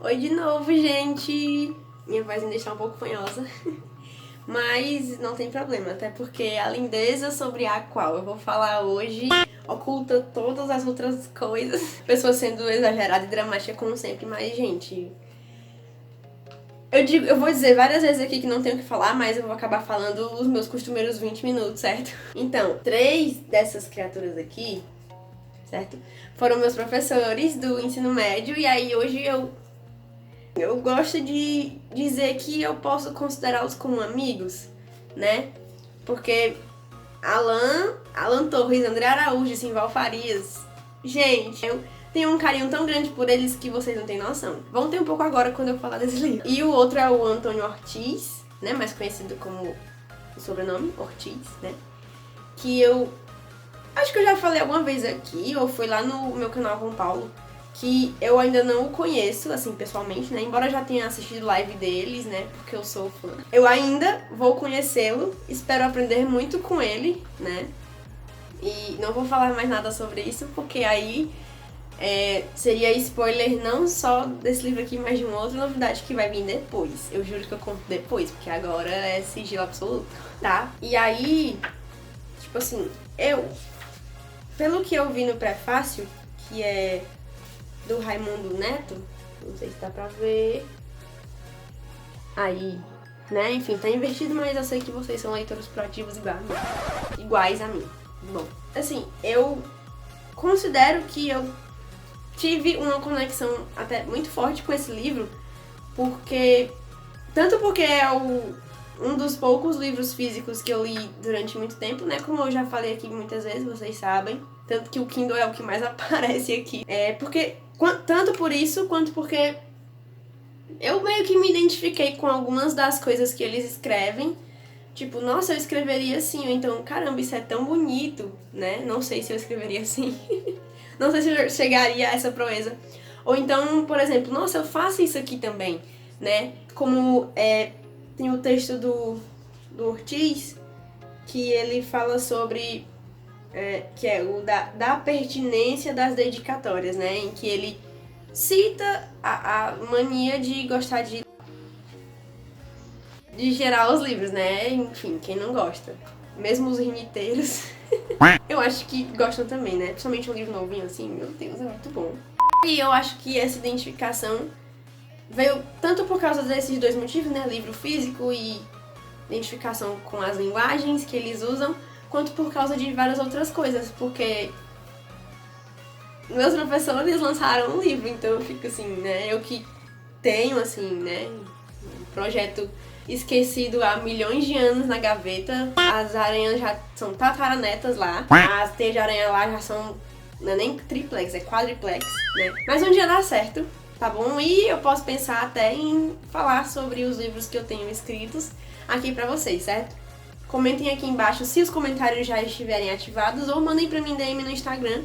Oi de novo, gente! Minha voz ainda está um pouco fanhosa, mas não tem problema, até porque a lindeza sobre a qual eu vou falar hoje oculta todas as outras coisas. Pessoa sendo exagerada e dramática como sempre, mas, gente... Eu vou dizer várias vezes aqui que não tenho o que falar, mas eu vou acabar falando os meus costumeiros 20 minutos, certo? Então, 3 dessas criaturas aqui, certo? Foram meus professores do ensino médio, e aí hoje eu gosto de dizer que eu posso considerá-los como amigos, né? Porque Alan Torres, André Araújo, Simval Farias, gente, eu tenho um carinho tão grande por eles que vocês não têm noção. Vão ter um pouco agora quando eu falar desse livro. E o outro é o Antônio Ortiz, né? Mais conhecido como o sobrenome, Ortiz, né? Que eu acho que eu já falei alguma vez aqui, ou foi lá no meu canal com o Paulo, que eu ainda não o conheço, assim, pessoalmente, né? Embora eu já tenha assistido live deles, né? Porque eu sou fã. Eu ainda vou conhecê-lo, espero aprender muito com ele, né? E não vou falar mais nada sobre isso, porque aí seria spoiler não só desse livro aqui, mas de uma outra novidade que vai vir depois. Eu juro que eu conto depois, porque agora é sigilo absoluto, tá? E aí, tipo assim, pelo que eu vi no prefácio, que é do Raimundo Neto, não sei se dá pra ver aí, né? Enfim, tá invertido, mas eu sei que vocês são leitores proativos iguais a mim. Bom, assim, eu considero que eu tive uma conexão até muito forte com esse livro, tanto porque é um dos poucos livros físicos que eu li durante muito tempo, né? Como eu já falei aqui muitas vezes, vocês sabem. Tanto que o Kindle é o que mais aparece aqui. Tanto por isso, quanto porque eu meio que me identifiquei com algumas das coisas que eles escrevem. Tipo, nossa, eu escreveria assim, ou então, caramba, isso é tão bonito, né? Não sei se eu escreveria assim. Não sei se eu chegaria a essa proeza. Ou então, por exemplo, nossa, eu faço isso aqui também, né? Como tem o texto do Ortiz, que ele fala sobre... que é o da pertinência das dedicatórias, né? Em que ele cita a mania de gostar de gerar os livros, né? Enfim, quem não gosta. Mesmo os riniteiros, eu acho que gostam também, né? Principalmente um livro novinho assim, meu Deus, é muito bom. E eu acho que essa identificação veio tanto por causa desses dois motivos, né? Livro físico e identificação com as linguagens que eles usam, quanto por causa de várias outras coisas, porque meus professores lançaram um livro, então eu fico assim, né? Eu que tenho, assim, né? Um projeto esquecido há milhões de anos na gaveta. As aranhas já são tataranetas lá. As teias de aranha lá já são, não é nem triplex, é quadriplex, né? Mas um dia dá certo, tá bom? E eu posso pensar até em falar sobre os livros que eu tenho escritos aqui pra vocês, certo? Comentem aqui embaixo se os comentários já estiverem ativados ou mandem pra mim DM no Instagram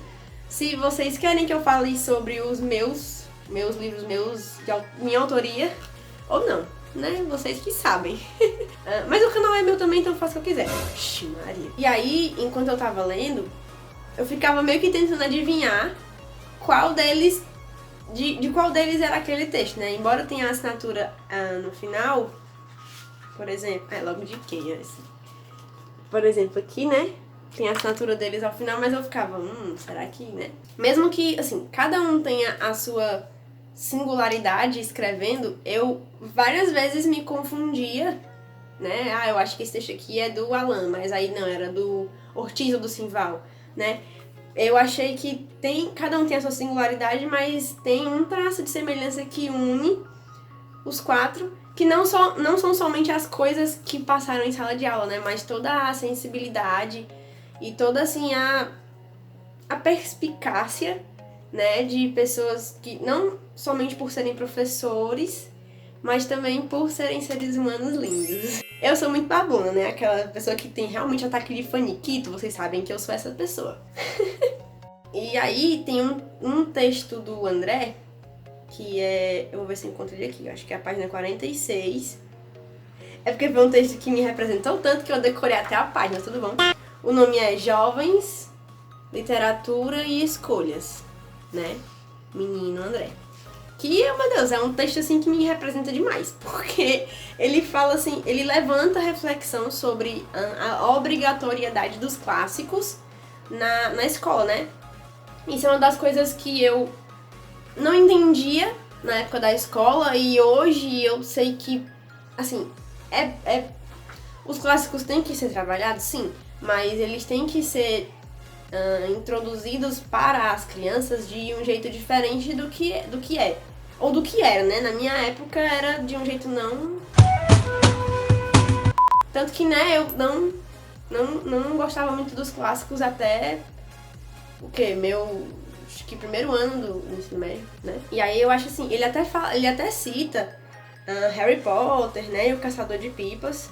se vocês querem que eu fale sobre os meus livros, de minha autoria ou não, né? Vocês que sabem. Mas o canal é meu também, então eu faço o que eu quiser. Oxi, Maria. E aí, enquanto eu tava lendo, eu ficava meio que tentando adivinhar qual deles, de qual deles era aquele texto, né? Embora tenha a assinatura no final, por exemplo... logo de quem é esse? Por exemplo, aqui, né? Tem a assinatura deles ao final, mas eu ficava, será que, né? Mesmo que, assim, cada um tenha a sua singularidade escrevendo, eu várias vezes me confundia, né? Eu acho que esse texto aqui é do Alan, mas aí não, era do Ortiz ou do Simval, né? Eu achei que cada um tem a sua singularidade, mas tem um traço de semelhança que une os quatro, que não são somente as coisas que passaram em sala de aula, né? Mas toda a sensibilidade e toda, assim, a perspicácia, né? De pessoas que, não somente por serem professores, mas também por serem seres humanos lindos. Eu sou muito babona, né? Aquela pessoa que tem realmente ataque de faniquito, vocês sabem que eu sou essa pessoa. E aí tem um texto do André, que eu vou ver se eu encontro ele aqui, eu acho que é a página 46. É porque foi um texto que me representou tanto que eu decorei até a página, tudo bom? O nome é Jovens, Literatura e Escolhas, né? Menino André. Que, meu Deus, é um texto assim que me representa demais, porque ele fala assim, ele levanta a reflexão sobre a obrigatoriedade dos clássicos na escola, né? Isso é uma das coisas que eu não entendia na época da escola e hoje eu sei que, assim, os clássicos têm que ser trabalhados, sim, mas eles têm que ser introduzidos para as crianças de um jeito diferente do que é. Ou do que era, né? Na minha época era de um jeito não... Tanto que, né, eu não gostava muito dos clássicos até... O quê? Acho que primeiro ano do ensino médio, né? E aí eu acho assim, ele até cita Harry Potter, né? E o Caçador de Pipas,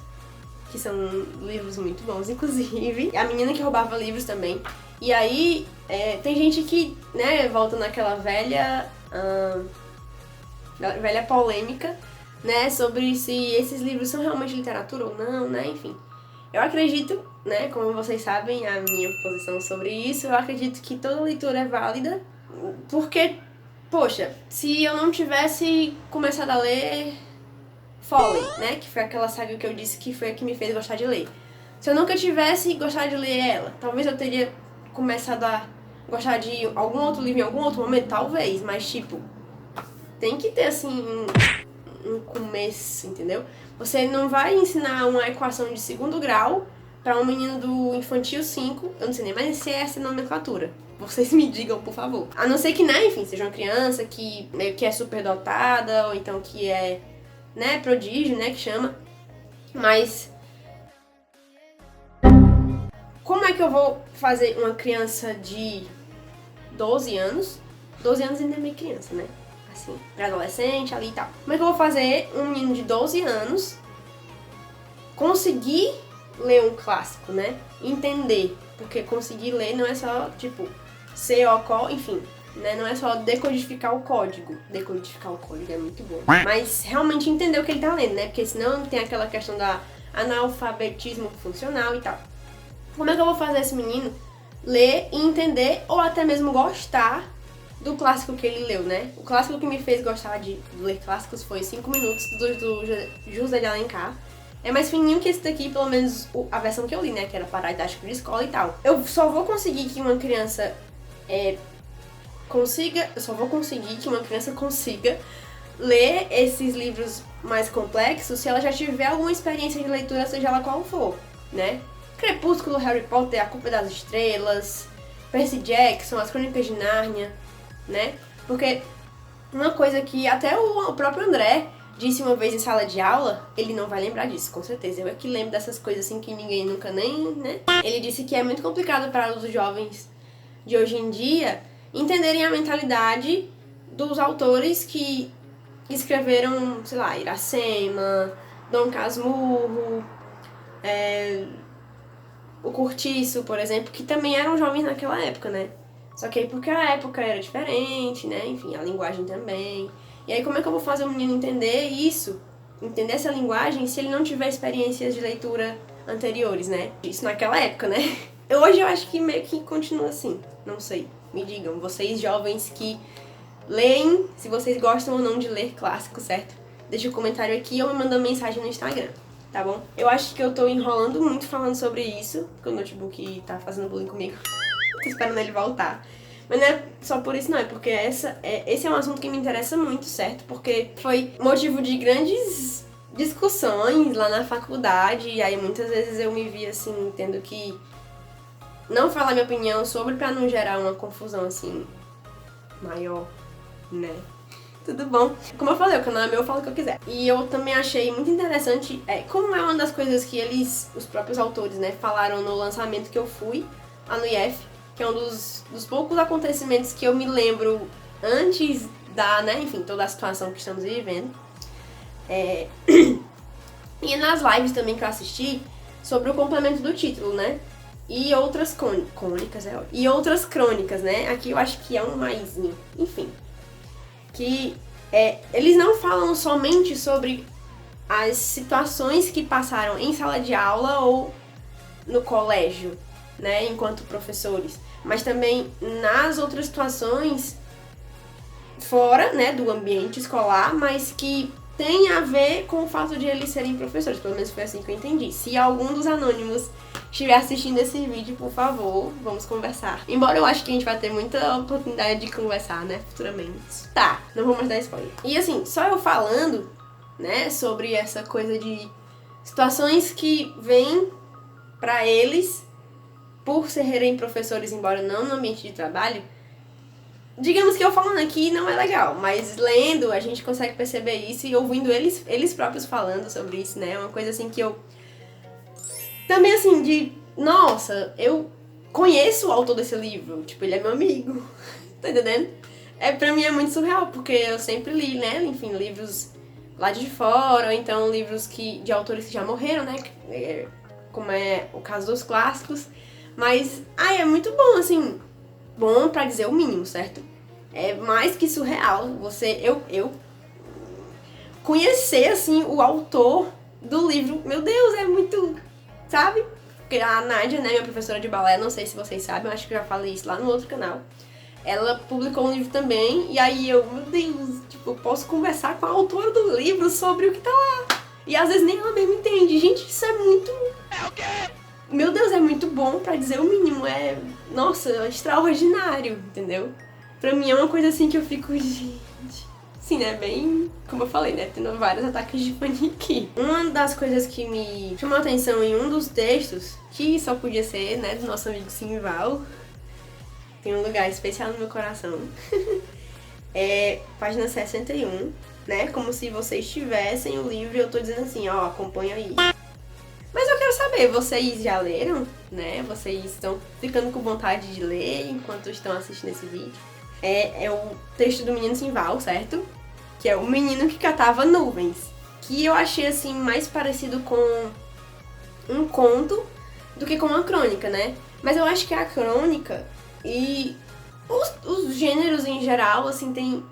que são livros muito bons, inclusive. A menina que roubava livros também. E aí, tem gente que, né, volta naquela velha polêmica, né, sobre se esses livros são realmente literatura ou não, né, enfim. Eu acredito, né, como vocês sabem, a minha posição sobre isso, eu acredito que toda leitura é válida, porque, poxa, se eu não tivesse começado a ler Fallen, né, que foi aquela saga que eu disse que foi a que me fez gostar de ler. Se eu nunca tivesse gostado de ler ela, talvez eu teria começado a gostar de algum outro livro em algum outro momento, talvez, mas tipo, tem que ter assim um começo, entendeu? Você não vai ensinar uma equação de segundo grau pra um menino do infantil 5, eu não sei nem mais se é essa nomenclatura. Vocês me digam, por favor. A não ser que, né, enfim, seja uma criança que meio que é superdotada, ou então que é, né, prodígio, né, que chama. Mas como é que eu vou fazer uma criança de 12 anos? 12 anos ainda é meio criança, né? Assim, pré-adolescente, ali e tal. Como é que eu vou fazer um menino de 12 anos conseguir ler um clássico, né? Entender. Porque conseguir ler não é só, tipo, enfim, né? Não é só decodificar o código. Decodificar o código é muito bom. Mas realmente entender o que ele tá lendo, né? Porque senão tem aquela questão da analfabetismo funcional e tal. Como é que eu vou fazer esse menino ler e entender, ou até mesmo gostar do clássico que ele leu, né? O clássico que me fez gostar de ler clássicos foi 5 Minutos, do José de Alencar. É mais fininho que esse daqui, pelo menos a versão que eu li, né? Que era para didático de escola e tal. Eu só vou conseguir que uma criança consiga ler esses livros mais complexos se ela já tiver alguma experiência de leitura, seja ela qual for, né? Crepúsculo, Harry Potter, A Culpa das Estrelas, Percy Jackson, As Crônicas de Nárnia, né? Porque uma coisa que até o próprio André disse uma vez em sala de aula, ele não vai lembrar disso, com certeza. Eu é que lembro dessas coisas assim que ninguém nunca nem, né? Ele disse que é muito complicado para os jovens de hoje em dia entenderem a mentalidade dos autores que escreveram, sei lá, Iracema, Dom Casmurro, o Curtiço, por exemplo, que também eram jovens naquela época, né? Só que aí porque a época era diferente, né? Enfim, a linguagem também. E aí como é que eu vou fazer o menino entender isso, entender essa linguagem, se ele não tiver experiências de leitura anteriores, né? Isso naquela época, né? Hoje eu acho que meio que continua assim, não sei. Me digam, vocês jovens que leem, se vocês gostam ou não de ler clássico, certo? Deixa um comentário aqui ou me manda uma mensagem no Instagram. Tá bom? Eu acho que eu tô enrolando muito falando sobre isso, porque o notebook tá fazendo bullying comigo. Tô esperando ele voltar. Mas não é só por isso não, é porque esse é um assunto que me interessa muito, certo? Porque foi motivo de grandes discussões lá na faculdade, e aí muitas vezes eu me vi assim, tendo que não falar minha opinião sobre pra não gerar uma confusão assim maior, né? Tudo bom. Como eu falei, o canal é meu, eu falo o que eu quiser. E eu também achei muito interessante, como é uma das coisas que os próprios autores, né, falaram no lançamento que eu fui lá no IF, que é um dos poucos acontecimentos que eu me lembro antes da, né, enfim, toda a situação que estamos vivendo. E nas lives também que eu assisti sobre o complemento do título, né? E outras crônicas, e outras crônicas, né? Aqui eu acho que é um maisinho. Enfim. Que eles não falam somente sobre as situações que passaram em sala de aula ou no colégio, né, enquanto professores, mas também nas outras situações fora, né, do ambiente escolar, mas que tem a ver com o fato de eles serem professores. Pelo menos foi assim que eu entendi. Se algum dos anônimos estiver assistindo esse vídeo, por favor, vamos conversar. Embora eu acho que a gente vai ter muita oportunidade de conversar, né, futuramente. Tá, não vou mais dar spoiler. E assim, só eu falando, né, sobre essa coisa de situações que vêm pra eles por serem professores, embora não no ambiente de trabalho, digamos que eu falando aqui não é legal, mas lendo a gente consegue perceber isso e ouvindo eles próprios falando sobre isso, né? É uma coisa assim que eu... Também assim, nossa, eu conheço o autor desse livro, tipo, ele é meu amigo, tá entendendo? Pra mim é muito surreal, porque eu sempre li, né, enfim, livros lá de fora, ou então livros de autores que já morreram, né, como é o caso dos clássicos, mas, é muito bom, assim, bom pra dizer o mínimo, certo? É mais que surreal eu conhecer, assim, o autor do livro. Meu Deus, é muito, sabe? Porque a Nádia, né, minha professora de balé, não sei se vocês sabem, eu acho que eu já falei isso lá no outro canal. Ela publicou um livro também, e aí meu Deus, tipo, eu posso conversar com a autora do livro sobre o que tá lá. E às vezes nem ela mesmo entende. Gente, isso é muito... É o quê? Meu Deus, é muito bom pra dizer o mínimo. Nossa, extraordinário, entendeu? Pra mim é uma coisa assim que eu fico, gente... Sim, né, bem... Como eu falei, né, tendo vários ataques de panique. Uma das coisas que me chamou a atenção em um dos textos, que só podia ser, né, do nosso amigo Simval, tem um lugar especial no meu coração, é página 61, né, como se vocês tivessem o livro e eu tô dizendo assim, ó, acompanha aí. Mas eu quero saber, vocês já leram, né, vocês estão ficando com vontade de ler enquanto estão assistindo esse vídeo? É o texto do menino Simval, certo? Que é o menino que catava nuvens. Que eu achei, assim, mais parecido com um conto do que com uma crônica, né? Mas eu acho que a crônica e os gêneros em geral, assim, tem...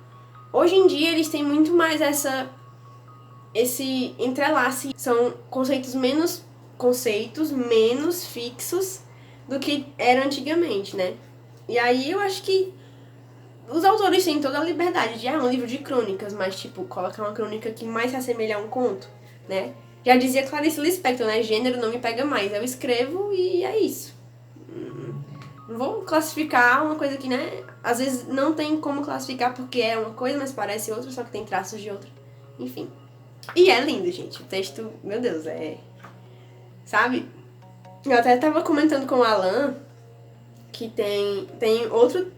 Hoje em dia eles têm muito mais esse entrelace. São conceitos menos fixos do que era antigamente, né? E aí eu acho que os autores têm toda a liberdade de, um livro de crônicas, mas, tipo, colocar uma crônica que mais se assemelha a um conto, né? Já dizia Clarice Lispector, né? Gênero não me pega mais. Eu escrevo e é isso. Não vou classificar uma coisa que, né? Às vezes não tem como classificar porque é uma coisa, mas parece outra, só que tem traços de outra. Enfim. E é lindo, gente. O texto, meu Deus, sabe? Eu até tava comentando com o Alan que tem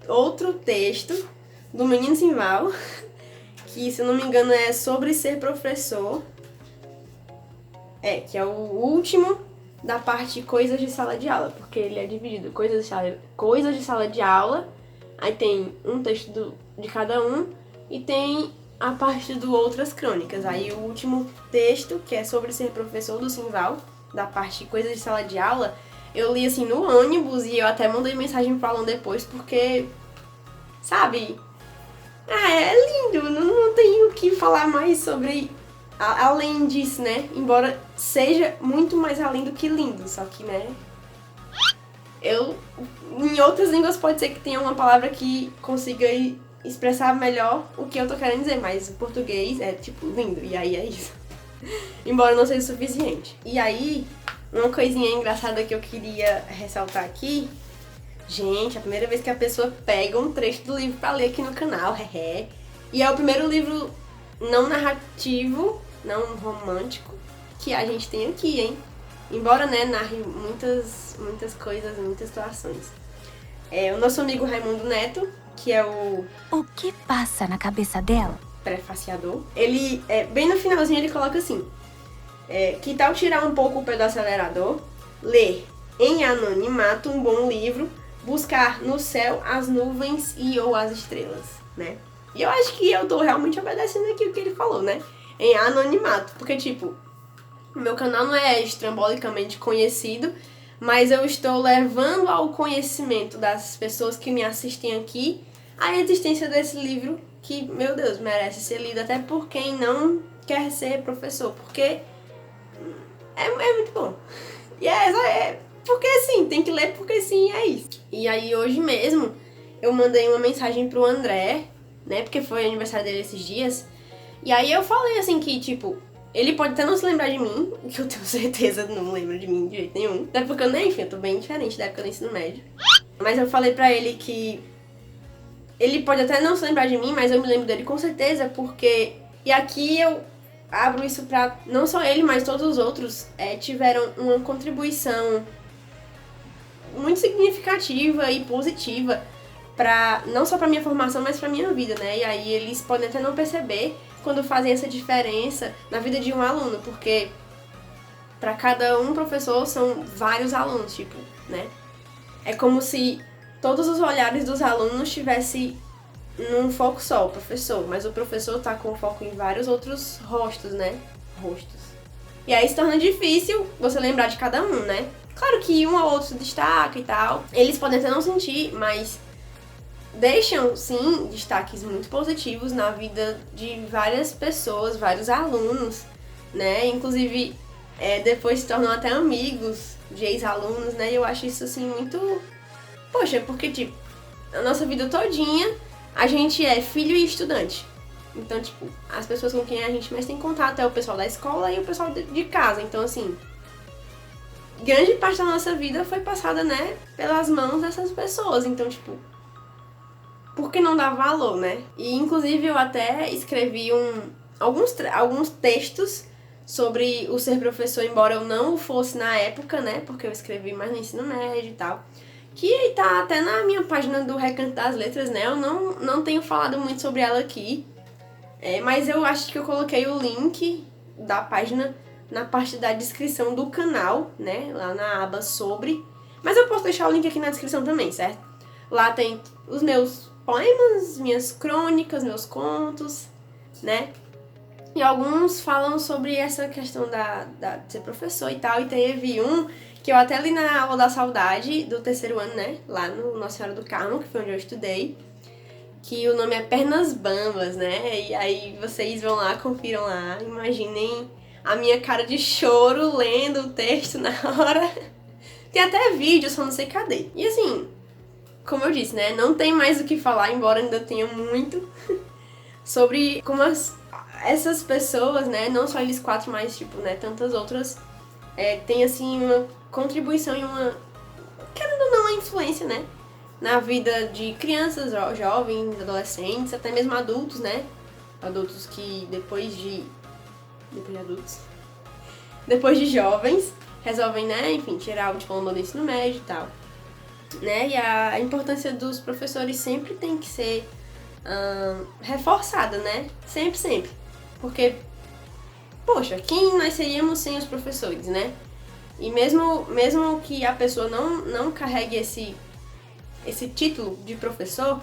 outro texto do menino Simval, que, se eu não me engano, é sobre ser professor. Que é o último da parte coisas de sala de aula, porque ele é dividido coisas de sala de aula, aí tem um texto de cada um, e tem a parte do outras crônicas. Aí o último texto, que é sobre ser professor do Simval, da parte coisas de sala de aula, eu li assim no ônibus e eu até mandei mensagem pro Alan depois, porque, sabe, é lindo, não tenho o que falar mais sobre, além disso, né, embora seja muito mais além do que lindo, só que, né, em outras línguas pode ser que tenha uma palavra que consiga expressar melhor o que eu tô querendo dizer, mas o português é, tipo, lindo, e aí é isso. Embora não seja o suficiente. E aí, uma coisinha engraçada que eu queria ressaltar aqui, gente, a primeira vez que a pessoa pega um trecho do livro pra ler aqui no canal, e é o primeiro livro não narrativo, não romântico, que a gente tem aqui, hein? Embora, né, narre muitas coisas, muitas situações. O nosso amigo Raimundo Neto, que é o que passa na cabeça dela? Prefaciador. Ele, bem no finalzinho, ele coloca assim: que tal tirar um pouco o pé do acelerador, ler em anonimato um bom livro, buscar no céu as nuvens ou as estrelas, né? E eu acho que eu tô realmente obedecendo aqui o que ele falou, né? Em anonimato, porque, tipo, o meu canal não é estrambolicamente conhecido, mas eu estou levando ao conhecimento das pessoas que me assistem aqui a existência desse livro que, meu Deus, merece ser lido até por quem não quer ser professor, porque é muito bom. E porque sim, tem que ler porque sim, é isso. E aí hoje mesmo eu mandei uma mensagem pro André, né? Porque foi aniversário dele esses dias. E aí eu falei assim que, tipo, ele pode até não se lembrar de mim, que eu tenho certeza não lembra de mim de jeito nenhum. Até porque eu nem, enfim, eu tô bem diferente da época do ensino médio. Mas eu falei pra ele que ele pode até não se lembrar de mim, mas eu me lembro dele com certeza, porque... E aqui eu abro isso pra não só ele, mas todos os outros tiveram uma contribuição muito significativa e positiva pra, não só pra minha formação, mas pra minha vida, né? E aí eles podem até não perceber quando fazem essa diferença na vida de um aluno, porque pra cada um professor são vários alunos, tipo, né? É como se todos os olhares dos alunos estivessem num foco só, o professor, mas o professor tá com foco em vários outros rostos, né? Rostos. E aí se torna difícil você lembrar de cada um, né? Claro que um ou outro se destaca e tal. Eles podem até não sentir, mas deixam, sim, destaques muito positivos na vida de várias pessoas, vários alunos, né? Inclusive, depois se tornam até amigos de ex-alunos, né? E eu acho isso, assim, muito... Poxa, porque, tipo, a nossa vida todinha, a gente é filho e estudante. Então, tipo, as pessoas com quem a gente mais tem contato é o pessoal da escola e o pessoal de casa. Então, assim, grande parte da nossa vida foi passada, né, pelas mãos dessas pessoas. Então, tipo, por que não dar valor, né? E, inclusive, eu até escrevi alguns textos sobre o ser professor, embora eu não fosse na época, né, porque eu escrevi mais no ensino médio e tal, que tá até na minha página do Recanto das Letras, né? Eu não tenho falado muito sobre ela aqui, mas eu acho que eu coloquei o link da página na parte da descrição do canal, né? Lá na aba sobre. Mas eu posso deixar o link aqui na descrição também, certo? Lá tem os meus poemas, minhas crônicas, meus contos, né? E alguns falam sobre essa questão de ser professor e tal. E teve um que eu até li na aula da saudade do terceiro ano, né? Lá no Nossa Senhora do Carmo, que foi onde eu estudei. Que o nome é Pernas Bambas, né? E aí vocês vão lá, confiram lá. Imaginem a minha cara de choro lendo o texto na hora. Tem até vídeo, só não sei cadê. E assim, como eu disse, né? Não tem mais o que falar, embora ainda tenha muito, sobre como essas pessoas, né? Não só eles quatro, mas, tipo, né? Tantas outras, tem, assim, uma contribuição e uma, querendo ou não, uma influência, né? Na vida de crianças, jovens, adolescentes, até mesmo adultos, né? Adultos que depois de adultos, depois de jovens, resolvem, né, enfim, tirar o diploma do ensino médio e tal, né? E a importância dos professores sempre tem que ser reforçada, né? Sempre, sempre. Porque, poxa, quem nós seríamos sem os professores, né? E mesmo que a pessoa não carregue esse título de professor,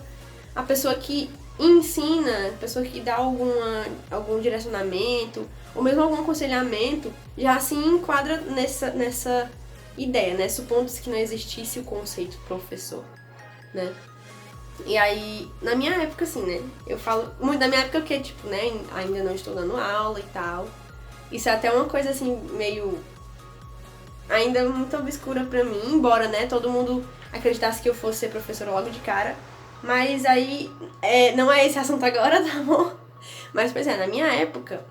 a pessoa que ensina, a pessoa que dá algum direcionamento, ou mesmo algum aconselhamento, já se enquadra nessa ideia, né? Supondo-se que não existisse o conceito professor, né? E aí, na minha época, assim, né? Eu falo muito da minha época porque, tipo, né? Ainda não estou dando aula e tal. Isso é até uma coisa, assim, meio... ainda muito obscura pra mim, embora, né? Todo mundo acreditasse que eu fosse ser professora logo de cara. Mas aí, não é esse assunto agora, tá bom? Mas, pois na minha época,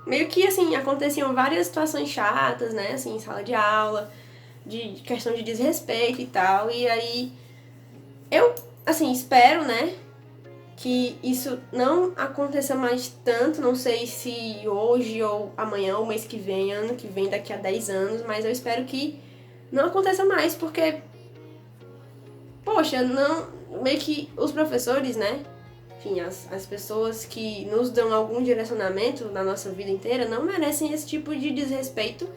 meio que, assim, aconteciam várias situações chatas, né? Assim, em sala de aula, de questão de desrespeito e tal. E aí, eu, assim, espero, né? Que isso não aconteça mais tanto, não sei se hoje ou amanhã, ou mês que vem, ano que vem, daqui a 10 anos, mas eu espero que não aconteça mais, porque, poxa, meio que os professores, né, enfim, as pessoas que nos dão algum direcionamento na nossa vida inteira não merecem esse tipo de desrespeito,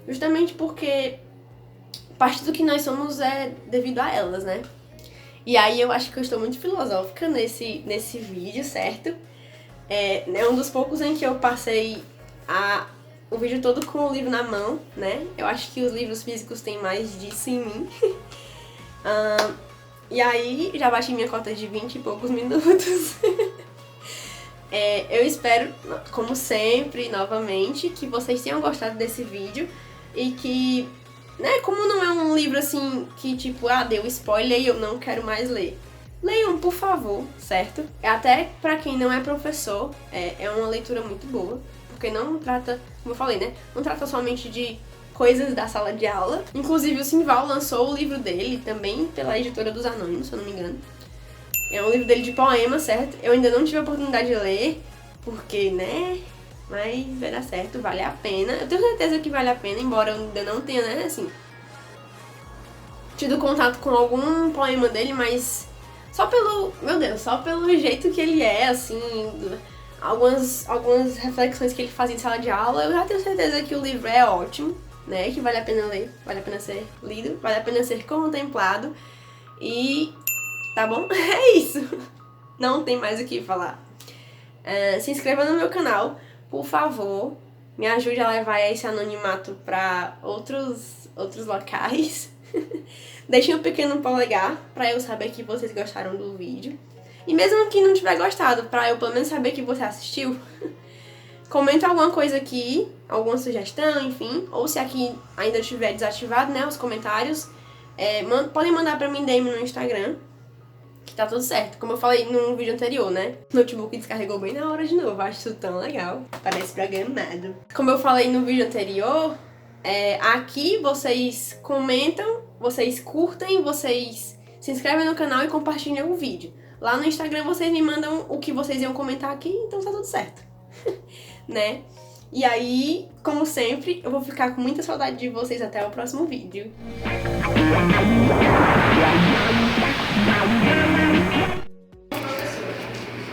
justamente porque parte do que nós somos é devido a elas, né? E aí eu acho que eu estou muito filosófica nesse vídeo, certo? É um dos poucos em que eu passei o vídeo todo com o livro na mão, né? Eu acho que os livros físicos têm mais disso em mim. E aí já bati minha cota de 20 e poucos minutos. Eu espero, como sempre, novamente, que vocês tenham gostado desse vídeo e que, né, como não é um livro assim que tipo, deu spoiler e eu não quero mais ler. Leiam, por favor, certo? Até pra quem não é professor, é uma leitura muito boa, porque não trata, como eu falei, né? Não trata somente de coisas da sala de aula. Inclusive o Simval lançou o livro dele também pela editora dos Anônimos, se eu não me engano. É um livro dele de poema, certo? Eu ainda não tive a oportunidade de ler, porque, né? Mas vai dar certo, vale a pena. Eu tenho certeza que vale a pena, embora eu ainda não tenha, né, assim, tido contato com algum poema dele, mas só pelo, meu Deus, só pelo jeito que ele é, assim, algumas reflexões que ele faz em sala de aula, eu já tenho certeza que o livro é ótimo, né, que vale a pena ler, vale a pena ser lido, vale a pena ser contemplado e, tá bom? É isso, não tem mais o que falar. Se inscreva no meu canal, por favor, me ajude a levar esse anonimato pra outros locais. Deixem um pequeno polegar pra eu saber que vocês gostaram do vídeo. E mesmo que não tiver gostado, pra eu pelo menos saber que você assistiu, comenta alguma coisa aqui, alguma sugestão, enfim. Ou se aqui ainda estiver desativado, né, os comentários, podem mandar pra mim DM no Instagram, que tá tudo certo. Como eu falei no vídeo anterior, né, o notebook descarregou bem na hora de novo, acho isso tão legal, parece programado. Como eu falei no vídeo anterior, aqui vocês comentam, vocês curtem, vocês se inscrevem no canal e compartilham o vídeo. Lá no Instagram vocês me mandam o que vocês iam comentar aqui, então tá tudo certo. Né? E aí, como sempre, eu vou ficar com muita saudade de vocês até o próximo vídeo.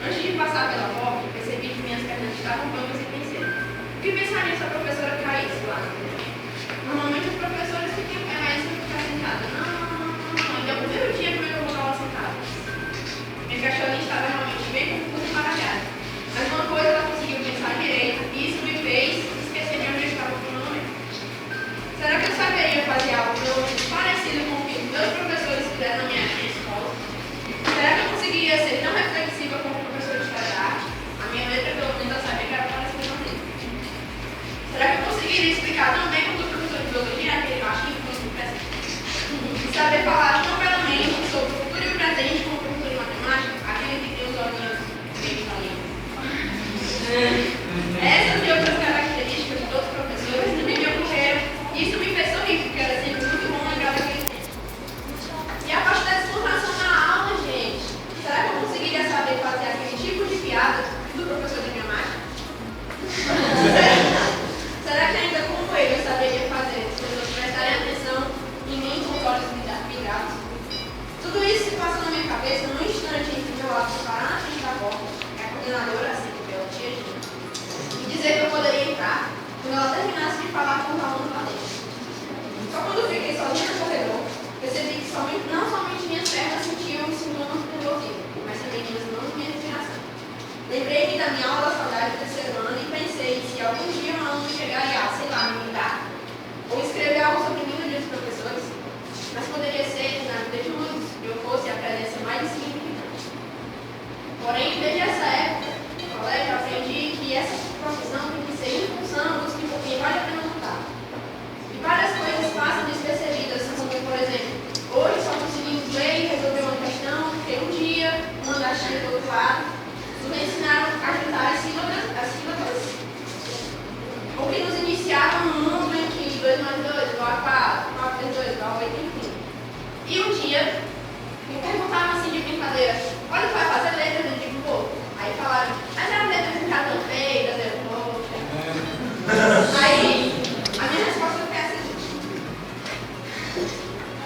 Antes de passar pela porta, percebi que minhas pernas estavam bambas e pensei: o que pensaria se a professora caísse lá? Normalmente os professores ficam mais e ficar sentada. Não. Ainda é o primeiro dia que eu vou estar lá sentada. Minha cachorrinha estava realmente bem confusa e baralhada. Mas uma coisa ela conseguiu pensar direito e isso me fez esquecer de onde eu estava por um momento. Será que eu saberia fazer algo parecido com o que os meus professores fizeram na minha escola? Será que eu conseguiria ser tão reflexiva como o professor de história da arte? A minha letra, pelo menos, eu sabia que era parecida com ele. Será que eu conseguiria explicar tão bem como o professor de biologia, aquele baixinho com o presente? E saber falar tão belamente sobre o futuro e o presente como o professor de matemática, aquele que tem os olhinhos bem salientes? Essas e outras características de todos os professores também me ocorreram e isso me fez sorrir, porque era sempre muito bom lembrar daquele tempo. E a parte da descontração na aula, gente. Será que eu conseguiria saber fazer aquele tipo de piada do professor de gramática? Será que ainda como ele eu saberia fazer as pessoas prestarem atenção em mim com os olhos vidrados? Tudo isso se passa na minha cabeça num instante em que meu lado parar na frente da porta, e a coordenadora, assim como ela tinha dito, e dizer que eu poderia entrar quando ela terminasse de falar com os alunos lá dentro. Só quando eu fiquei sozinha no corredor, percebi que não somente minhas pernas sentiam os sintomas do nervosismo, mas também minhas mãos e minha respiração. Lembrei-me da minha aula da saudade do terceiro ano e pensei se algum dia um aluno chegaria a, sei lá, me imitar, ou escrever algo sobre mim no dia dos professores, mas poderia ser, na vida de muitos, eu fosse a presença mais insignificante. Porém, desde essa época, no colégio, eu aprendi que essa profissão tem que ser em função dos que por quem vale a pena lutar. E várias coisas passam despercebidas, como, por exemplo, hoje só conseguimos ler e resolver uma questão, porque um dia, uma das tias do outro lado, nos ensinaram a juntar as sílabas, ou que nos iniciaram num mundo em que 2 mais 2 igual a 4, 4 vezes 2 igual a 8, enfim. E um dia, me perguntavam assim de brincadeira: olha, tu vai fazer letras? Eu digo: pô. Aí falaram: mas as letras ficaram tão feias, eu poxa. Aí, a minha resposta foi a seguinte: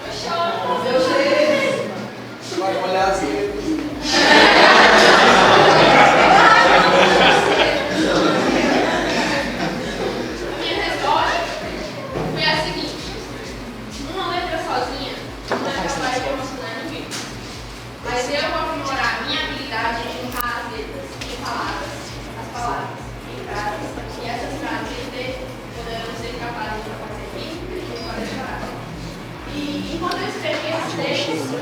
eu choro, eu choro. Você vai olhar assim. Enquanto eu escrevi esse texto,